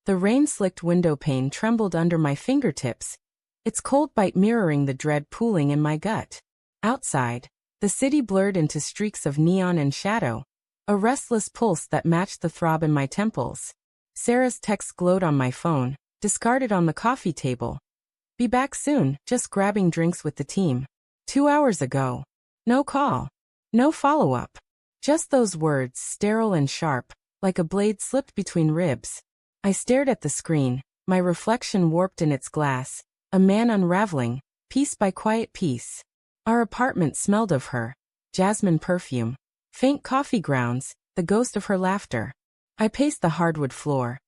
The rain-slicked window pane trembled under my fingertips, its cold bite mirroring the dread pooling in my gut. Outside, the city blurred into streaks of neon and shadow, a restless pulse that matched the throb in my temples. Sarah's text glowed on my phone, discarded on the coffee table. Be back soon, just grabbing drinks with the team. 2 hours ago. No call. No follow-up. Just those words, sterile and sharp, like a blade slipped between ribs. I stared at the screen, my reflection warped in its glass, a man unraveling, piece by quiet piece. Our apartment smelled of her, jasmine perfume, faint coffee grounds, the ghost of her laughter. I paced the hardwood floor,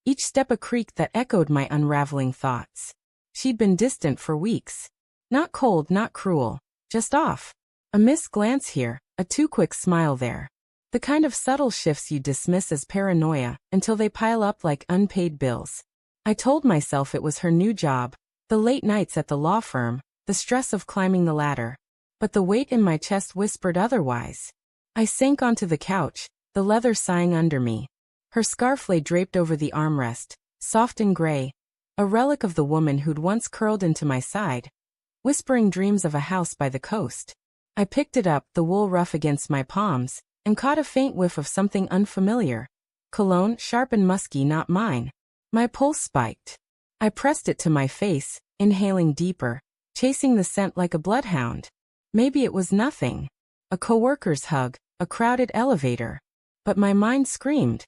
each step a creak that echoed my unraveling thoughts. She'd been distant for weeks. Not cold, not cruel, just off. A missed glance here, a too quick smile there. The kind of subtle shifts you dismiss as paranoia until they pile up like unpaid bills. I told myself it was her new job, the late nights at the law firm, the stress of climbing the ladder. But the weight in my chest whispered otherwise. I sank onto the couch, the leather sighing under me. Her scarf lay draped over the armrest, soft and gray, a relic of the woman who'd once curled into my side, whispering dreams of a house by the coast. I picked it up, the wool rough against my palms, and caught a faint whiff of something unfamiliar. Cologne, sharp and musky, not mine. My pulse spiked. I pressed it to my face, inhaling deeper, chasing the scent like a bloodhound. Maybe it was nothing. A coworker's hug, a crowded elevator. But my mind screamed.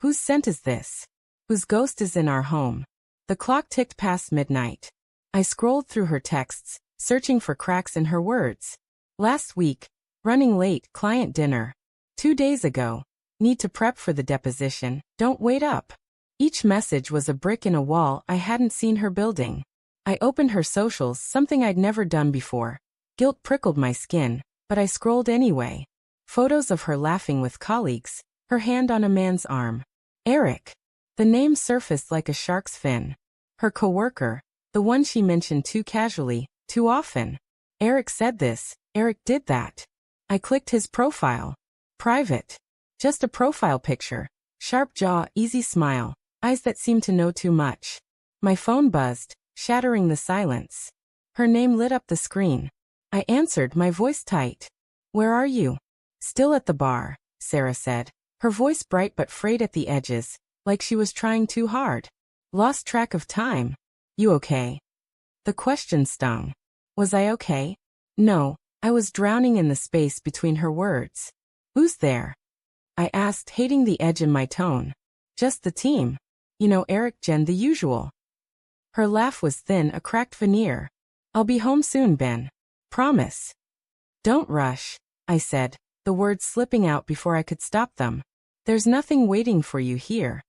Whose scent is this? Whose ghost is in our home? The clock ticked past midnight. I scrolled through her texts, searching for cracks in her words. Last week, running late, client dinner. 2 days ago, need to prep for the deposition, don't wait up. Each message was a brick in a wall I hadn't seen her building. I opened her socials, something I'd never done before. Guilt prickled my skin, but I scrolled anyway. Photos of her laughing with colleagues, her hand on a man's arm. Eric. The name surfaced like a shark's fin. Her coworker, the one she mentioned too casually, too often. Eric said this, Eric did that. I clicked his profile. Private. Just a profile picture. Sharp jaw, easy smile, eyes that seemed to know too much. My phone buzzed, shattering the silence. Her name lit up the screen. I answered, my voice tight. Where are you? Still at the bar, Sarah said, her voice bright but frayed at the edges, like she was trying too hard. Lost track of time. You okay? The question stung. Was I okay? No, I was drowning in the space between her words. Who's there? I asked, hating the edge in my tone. Just the team. You know, Eric, Jen, the usual. Her laugh was thin, a cracked veneer. I'll be home soon, Ben. Promise. Don't rush, I said, the words slipping out before I could stop them. There's nothing waiting for you here.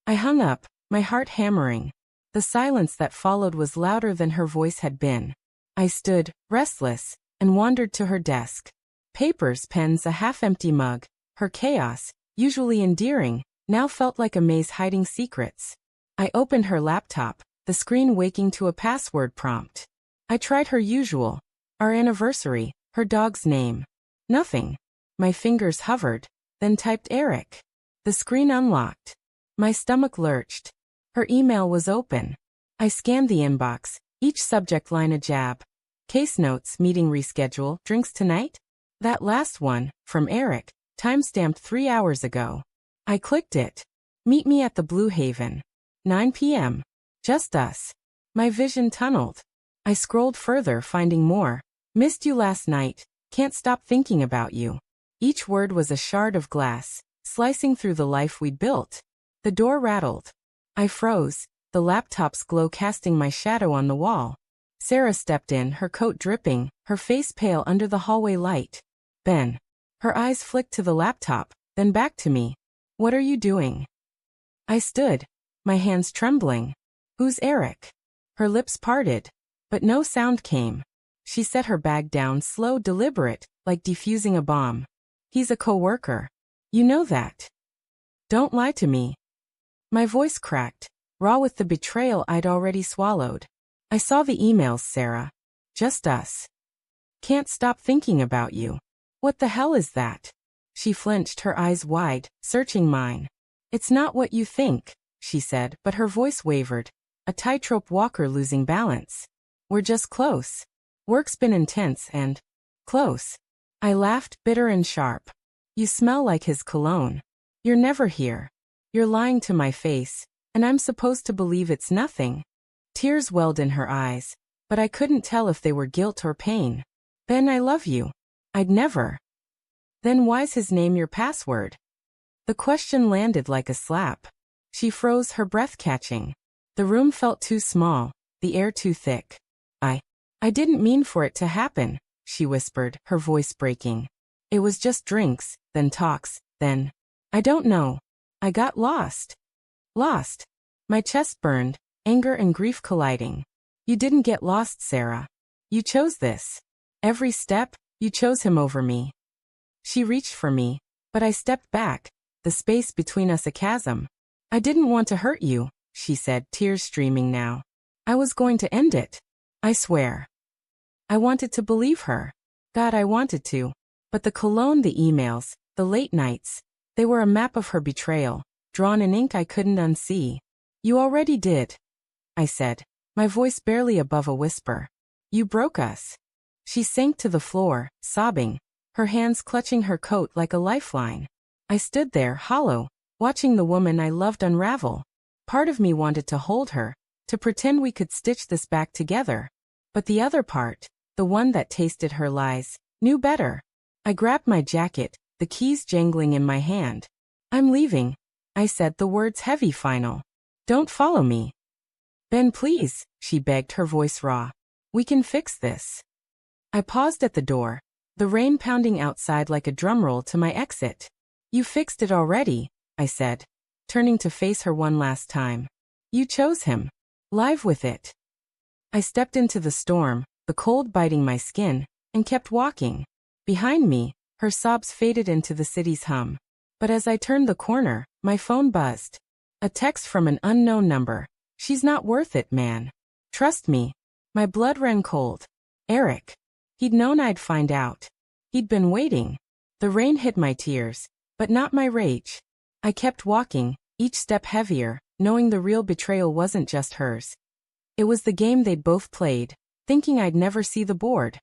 I hung up, my heart hammering. The silence that followed was louder than her voice had been. I stood, restless, and wandered to her desk. Papers, pens, a half-empty mug. Her chaos, usually endearing, now felt like a maze hiding secrets. I opened her laptop, the screen waking to a password prompt. I tried her usual. Our anniversary, her dog's name. Nothing. My fingers hovered, then typed Eric. The screen unlocked. My stomach lurched. Her email was open. I scanned the inbox, each subject line a jab. Case notes, meeting reschedule, drinks tonight? That last one, from Eric, timestamped 3 hours ago. I clicked it. Meet me at the Blue Haven. 9 p.m. Just us. My vision tunneled. I scrolled further, finding more. Missed you last night. Can't stop thinking about you. Each word was a shard of glass, slicing through the life we'd built. The door rattled. I froze, the laptop's glow casting my shadow on the wall. Sarah stepped in, her coat dripping, her face pale under the hallway light. Ben. Her eyes flicked to the laptop, then back to me. What are you doing? I stood, my hands trembling. Who's Eric? Her lips parted, but no sound came. She set her bag down, slow, deliberate, like defusing a bomb. He's a coworker. You know that. Don't lie to me. My voice cracked, raw with the betrayal I'd already swallowed. I saw the emails, Sarah. Just us. Can't stop thinking about you. What the hell is that? She flinched, her eyes wide, searching mine. It's not what you think, she said, but her voice wavered. A tightrope walker losing balance. We're just close. Work's been intense and close. I laughed, bitter and sharp. You smell like his cologne. You're never here. You're lying to my face, and I'm supposed to believe it's nothing. Tears welled in her eyes, but I couldn't tell if they were guilt or pain. Ben, I love you. I'd never. Then why's his name your password? The question landed like a slap. She froze, her breath catching. The room felt too small, the air too thick. I didn't mean for it to happen, she whispered, her voice breaking. It was just drinks, then talks, then. I don't know. I got lost. Lost. My chest burned, anger and grief colliding. You didn't get lost, Sarah. You chose this. Every step, you chose him over me. She reached for me, but I stepped back, the space between us a chasm. I didn't want to hurt you, she said, tears streaming now. I was going to end it. I swear. I wanted to believe her. God, I wanted to. But the cologne, the emails, the late nights, they were a map of her betrayal, drawn in ink I couldn't unsee. You already did, I said, my voice barely above a whisper. You broke us. She sank to the floor, sobbing, her hands clutching her coat like a lifeline. I stood there, hollow, watching the woman I loved unravel. Part of me wanted to hold her, to pretend we could stitch this back together. But the other part, the one that tasted her lies, knew better. I grabbed my jacket, the keys jangling in my hand. I'm leaving, I said, the words heavy, final. Don't follow me. Ben, please, she begged, her voice raw. We can fix this. I paused at the door, the rain pounding outside like a drumroll to my exit. You fixed it already, I said, turning to face her one last time. You chose him. Live with it. I stepped into the storm, the cold biting my skin, and kept walking. Behind me, her sobs faded into the city's hum. But as I turned the corner, my phone buzzed. A text from an unknown number. She's not worth it, man. Trust me. My blood ran cold. Eric. He'd known I'd find out. He'd been waiting. The rain hid my tears, but not my rage. I kept walking, each step heavier, knowing the real betrayal wasn't just hers. It was the game they'd both played, thinking I'd never see the board.